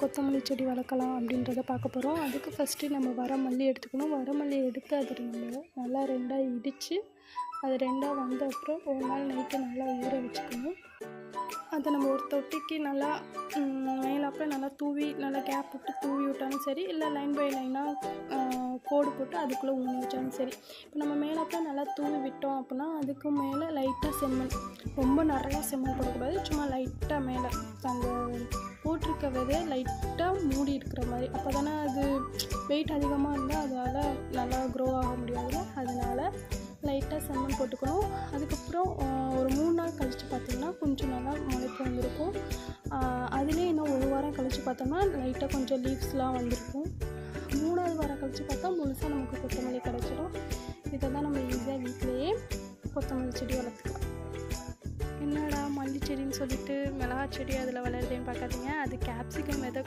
கொத்தமல்லி செடி வளர்க்கலாம் அப்படின்றத பார்க்க போகிறோம். அதுக்கு ஃபஸ்ட்டு நம்ம வரமல்லி எடுத்துக்கணும். வரமல்லி எடுத்து அதை நம்ம நல்லா 2ஆக இடித்து அது 2ஆக வந்த அப்புறம் ஒரு நாள் நைட்டு நல்லா ஊற வச்சுக்கணும். அதை நம்ம ஒரு தொட்டிக்கு நல்லா மேலாப்பில் நல்லா தூவி நல்லா கேப் விட்டு தூவி விட்டாலும் சரி, இல்லை லைன் பை லைனாக கோடு போட்டு அதுக்குள்ளே ஊனி வச்சாலும் சரி. இப்போ நம்ம மேலாப்பில் நல்லா தூவி விட்டோம் அப்படின்னா அதுக்கு மேலே லைட்டாக செம்மண், ரொம்ப நிறையா செம்மண் போடக்கூடாது, சும்மா லைட்டாக மேலே அந்த போட்டிருக்க விதையை லைட்டாக மூடி இருக்கிற மாதிரி. அப்போ தானே அது வெயிட் அதிகமாக இருந்தால் அதால் நல்லா க்ரோ ஆக முடியாது. அதனால் லைட்டாக செம்மண் போட்டுக்கணும். அதுக்கப்புறம் ஒரு 3 நாள் கழித்து பார்த்திங்கன்னா கொஞ்சம் நல்லா முளைப்பு வந்திருக்கும். அதுலேயே இன்னும் 1 வாரம் கழித்து பார்த்தோம்னா லைட்டாக கொஞ்சம் லீவ்ஸ்லாம் வந்திருக்கும். 3ஆவது வாரம் கழித்து பார்த்தா முழுசாக நமக்கு கொத்தமல்லி கிடச்சிடும். இதை தான் நம்ம ஈஸியாக வீட்டிலையே கொத்தமல்லி செடி வளர்த்துக்கலாம். என்னடா மல்லி செடின்னு சொல்லிட்டு மிளகா செடி அதில் வளருதுன்னு பார்க்காதீங்க, அது கேப்சிகம் விதை